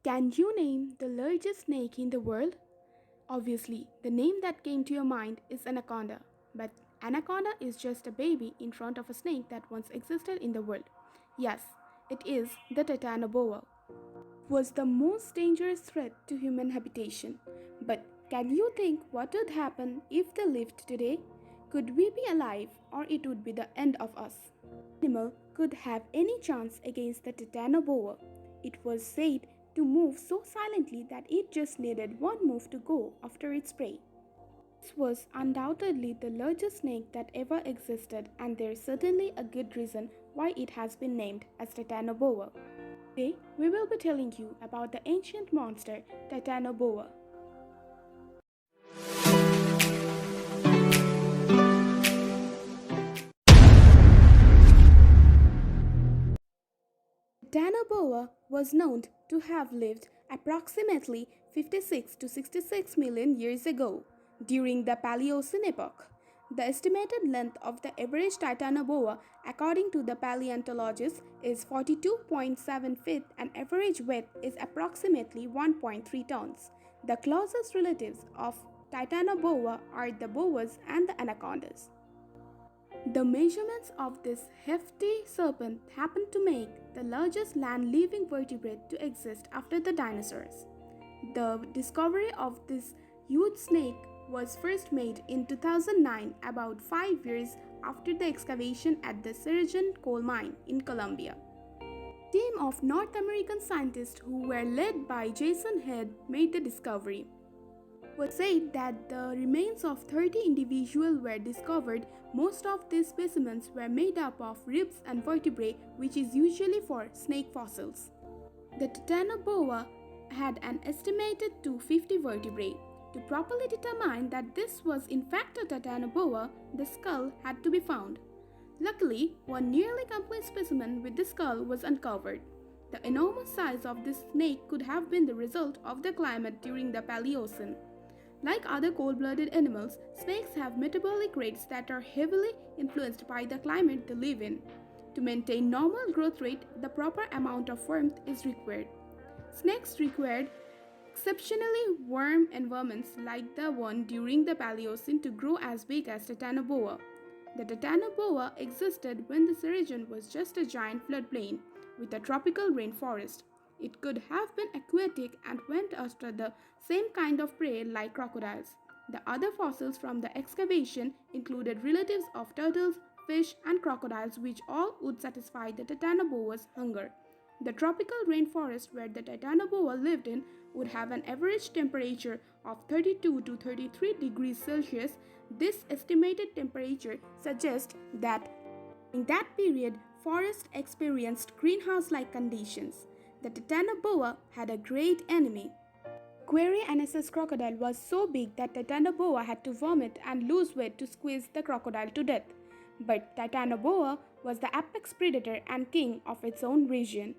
Can you name the largest snake in the world? Obviously, the name that came to your mind is anaconda, but anaconda is just a baby in front of a snake that once existed in the world. Yes, it is the Titanoboa. Was the most dangerous threat to human habitation. But can you think what would happen if they lived today? Could we be alive or it would be the end of us? Animal could have any chance against the Titanoboa. It was said to move so silently that it just needed one move to go after its prey. This was undoubtedly the largest snake that ever existed, and there's certainly a good reason why it has been named as Titanoboa. Today, we will be telling you about the ancient monster Titanoboa. Titanoboa was known to have lived approximately 56 to 66 million years ago during the Paleocene epoch. The estimated length of the average Titanoboa, according to the paleontologists, is 42.7 feet and average weight is approximately 1.3 tons. The closest relatives of Titanoboa are the boas and the anacondas. The measurements of this hefty serpent happened to make the largest land-living vertebrate to exist after the dinosaurs. The discovery of this huge snake was first made in 2009, about 5 years after the excavation at the Cerrejón coal mine in Colombia. A team of North American scientists who were led by Jason Head made the discovery. It was said that the remains of 30 individuals were discovered. Most of these specimens were made up of ribs and vertebrae, which is usually for snake fossils. The Titanoboa had an estimated 250 vertebrae. To properly determine that this was in fact a Titanoboa, the skull had to be found. Luckily, one nearly complete specimen with the skull was uncovered. The enormous size of this snake could have been the result of the climate during the Paleocene. Like other cold-blooded animals, snakes have metabolic rates that are heavily influenced by the climate they live in. To maintain normal growth rate, the proper amount of warmth is required. Snakes required exceptionally warm environments like the one during the Paleocene to grow as big as Titanoboa. The Titanoboa existed when the Cerrejón was just a giant floodplain with a tropical rainforest. It could have been aquatic and went after the same kind of prey like crocodiles. The other fossils from the excavation included relatives of turtles, fish, and crocodiles, which all would satisfy the Titanoboa's hunger. The tropical rainforest where the Titanoboa lived in would have an average temperature of 32 to 33 degrees Celsius. This estimated temperature suggests that in that period, forests experienced greenhouse-like conditions. The Titanoboa had a great enemy. Guajira crocodile was so big that Titanoboa had to vomit and lose weight to squeeze the crocodile to death. But Titanoboa was the apex predator and king of its own region.